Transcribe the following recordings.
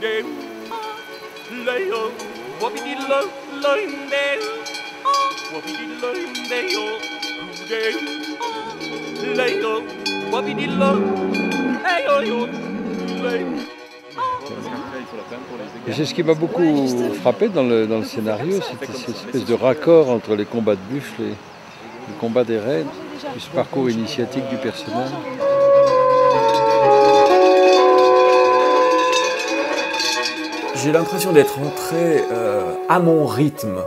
Et c'est ce qui m'a beaucoup frappé dans le scénario, c'était cette espèce de raccord entre les combats de buffles et le combat des raids, et ce parcours initiatique du personnage. J'ai l'impression d'être entré à mon rythme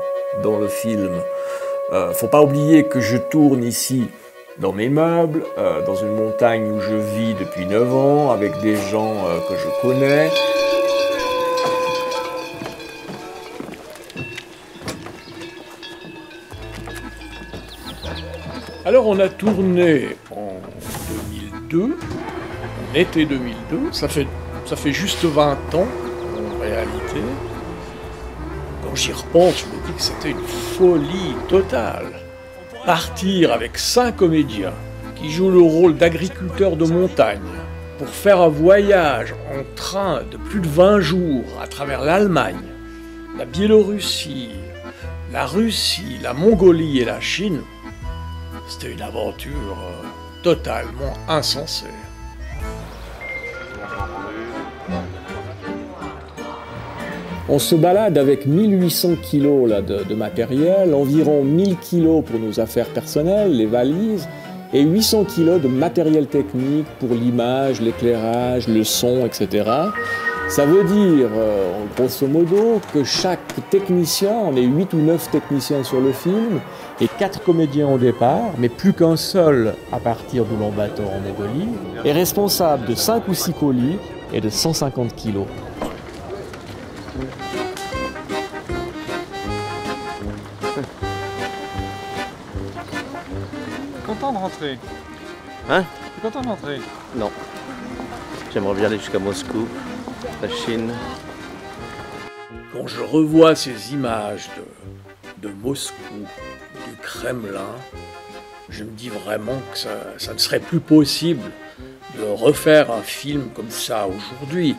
dans le film. Faut pas oublier que je tourne ici dans mes meubles, dans une montagne où je vis depuis 9 ans, avec des gens que je connais. Alors on a tourné en 2002, en été 2002, ça fait juste 20 ans en réalité. Quand j'y repense, je me dis que c'était une folie totale. Partir avec 5 comédiens qui jouent le rôle d'agriculteurs de montagne pour faire un voyage en train de plus de 20 jours à travers l'Allemagne, la Biélorussie, la Russie, la Mongolie et la Chine, c'était une aventure totalement insensée. On se balade avec 1800 kilos là, de matériel, environ 1000 kilos pour nos affaires personnelles, les valises, et 800 kilos de matériel technique pour l'image, l'éclairage, le son, etc. Ça veut dire, grosso modo, que chaque technicien, on est 8 ou 9 techniciens sur le film, et 4 comédiens au départ, mais plus qu'un seul à partir d'Oulan-Bator en Mongolie, est responsable de 5 ou 6 colis et de 150 kilos. Content de rentrer? Hein? T'es content de rentrer? Non. J'aimerais bien aller jusqu'à Moscou, la Chine. Quand je revois ces images de Moscou, du Kremlin, je me dis vraiment que ça ne serait plus possible de refaire un film comme ça aujourd'hui,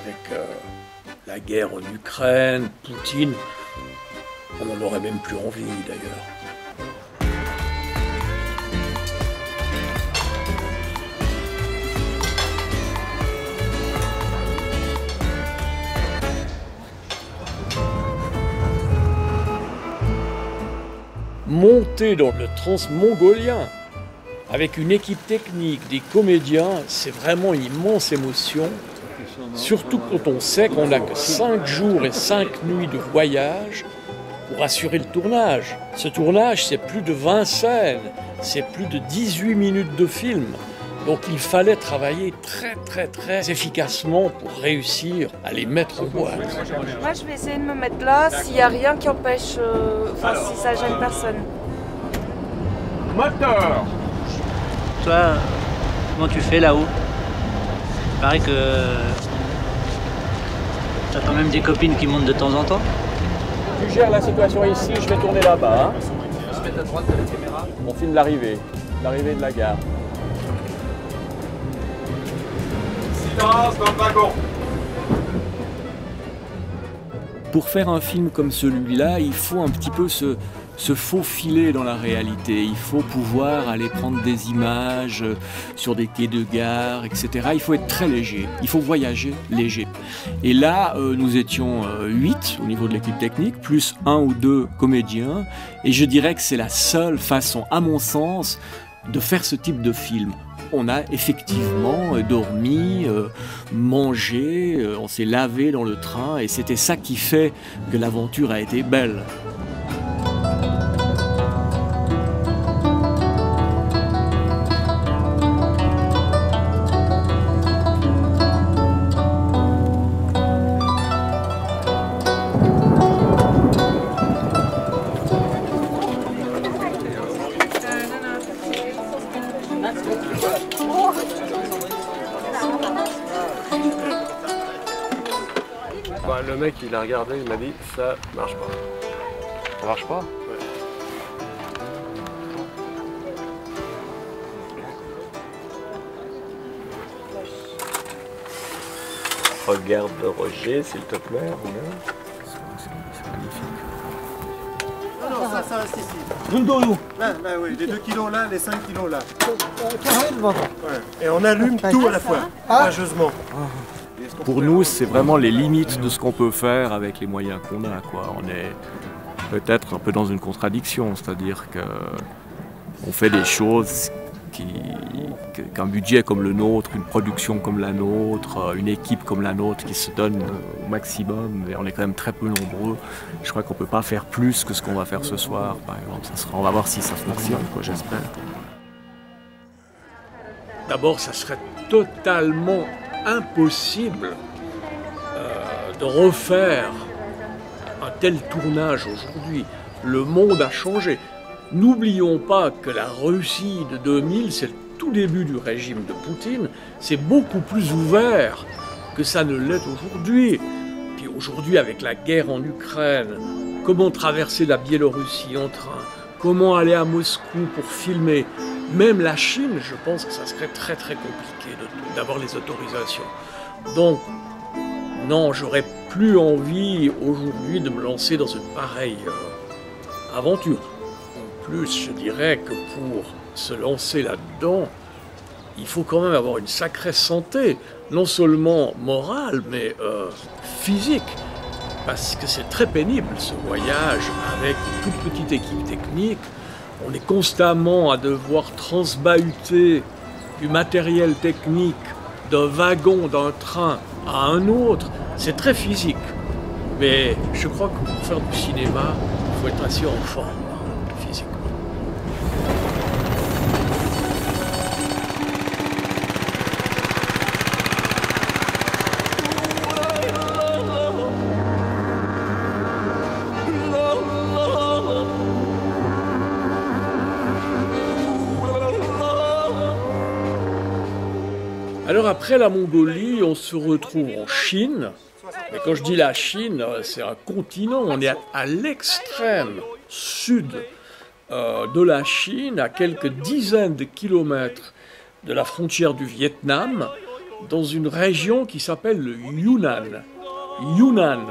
avec la guerre en Ukraine, Poutine. On n'en aurait même plus envie d'ailleurs. Monter dans le transmongolien avec une équipe technique, des comédiens, c'est vraiment une immense émotion. Surtout quand on sait qu'on n'a que 5 jours et 5 nuits de voyage pour assurer le tournage. Ce tournage, c'est plus de 20 scènes, c'est plus de 18 minutes de film. Donc il fallait travailler très efficacement pour réussir à les mettre en boîte. Moi je vais essayer de me mettre là s'il n'y a rien qui empêche, si ça gêne personne. Moteur! Toi, comment tu fais là-haut? Il paraît que t'as quand même des copines qui montent de temps en temps. Tu gères la situation ici, je vais tourner là-bas. Hein. On se met à droite de la caméra. On filme l'arrivée de la gare. Silence dans le wagon! Pour faire un film comme celui-là, il faut un petit peu se faufiler dans la réalité. Il faut pouvoir aller prendre des images sur des quais de gare, etc. Il faut être très léger. Il faut voyager léger. Et là, nous étions 8 au niveau de l'équipe technique, plus 1 ou 2 comédiens. Et je dirais que c'est la seule façon, à mon sens, de faire ce type de film. On a effectivement dormi, mangé, on s'est lavé dans le train et c'était ça qui fait que l'aventure a été belle. Bah, le mec il a regardé, il m'a dit ça marche pas. Ça marche pas? Ouais. Regarde Roger, s'il te plaît. C'est magnifique. Non, ça reste ici. Là, oui, les 2 kilos là, les 5 kilos là. Ouais. Et on allume tout à la fois, courageusement. Pour nous, c'est vraiment les limites de ce qu'on peut faire avec les moyens qu'on a, quoi. On est peut-être un peu dans une contradiction, c'est-à-dire qu'on fait des choses qu'un budget comme le nôtre, une production comme la nôtre, une équipe comme la nôtre qui se donne au maximum, et on est quand même très peu nombreux. Je crois qu'on ne peut pas faire plus que ce qu'on va faire ce soir, par exemple. On va voir si ça fonctionne, quoi, j'espère. D'abord, ça serait totalement impossible de refaire un tel tournage aujourd'hui. Le monde a changé. N'oublions pas que la Russie de 2000, c'est le tout début du régime de Poutine, c'est beaucoup plus ouvert que ça ne l'est aujourd'hui. Puis aujourd'hui, avec la guerre en Ukraine, comment traverser la Biélorussie en train, comment aller à Moscou pour filmer. Même la Chine, je pense que ça serait très très compliqué d'avoir les autorisations. Donc, non, j'aurais plus envie aujourd'hui de me lancer dans une pareille aventure. En plus, je dirais que pour se lancer là-dedans, il faut quand même avoir une sacrée santé, non seulement morale, mais physique. Parce que c'est très pénible ce voyage avec une toute petite équipe technique. On est constamment à devoir transbahuter du matériel technique d'un wagon, d'un train à un autre. C'est très physique. Mais je crois que pour faire du cinéma, il faut être assez en forme, physiquement. Alors après la Mongolie, on se retrouve en Chine. Mais quand je dis la Chine, c'est un continent. On est à l'extrême sud de la Chine, à quelques dizaines de kilomètres de la frontière du Vietnam, dans une région qui s'appelle le Yunnan. Yunnan,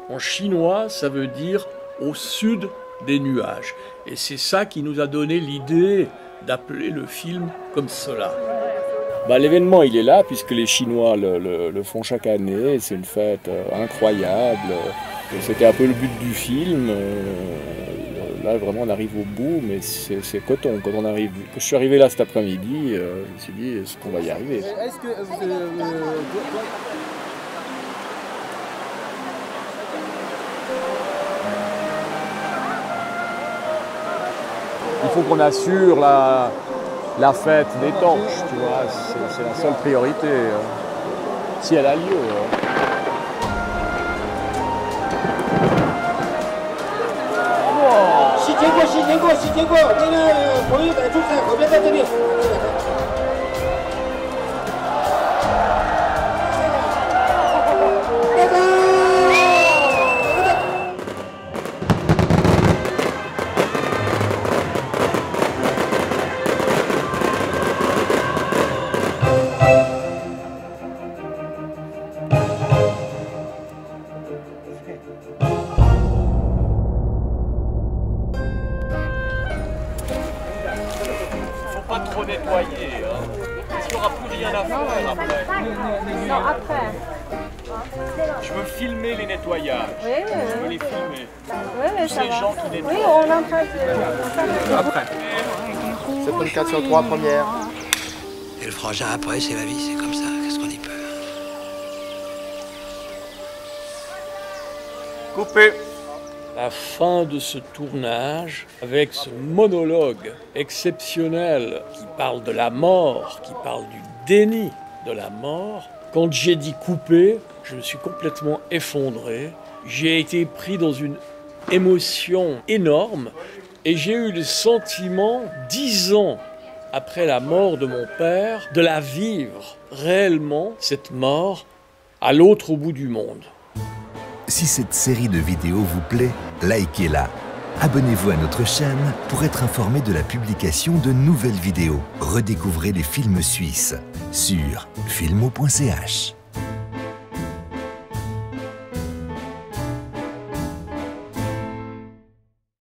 en chinois, ça veut dire au sud des nuages. Et c'est ça qui nous a donné l'idée d'appeler le film comme cela. L'événement, il est là, puisque les Chinois le font chaque année. C'est une fête incroyable. C'était un peu le but du film. Là, vraiment, on arrive au bout, mais c'est coton. Quand je suis arrivé là cet après-midi, je me suis dit, est-ce qu'on va y arriver? Il faut qu'on assure la fête des torches, tu vois, c'est la seule priorité, si elle a lieu. Pas trop nettoyer, parce qu'il n'y aura plus rien à faire après. Non, après. Je veux filmer les nettoyages. Oui, je veux les filmer. Oui, tous les gens qui nettoient. Oui, on est en train de... Après. 74 sur 3, première. Et le frangin après, c'est la vie, c'est comme ça, qu'est-ce qu'on y peut? Coupé. La fin de ce tournage, avec ce monologue exceptionnel qui parle de la mort, qui parle du déni de la mort, quand j'ai dit couper, je me suis complètement effondré. J'ai été pris dans une émotion énorme et j'ai eu le sentiment, 10 ans après la mort de mon père, de la vivre réellement, cette mort, à l'autre bout du monde. Si cette série de vidéos vous plaît, likez-la. Abonnez-vous à notre chaîne pour être informé de la publication de nouvelles vidéos. Redécouvrez les films suisses sur filmo.ch.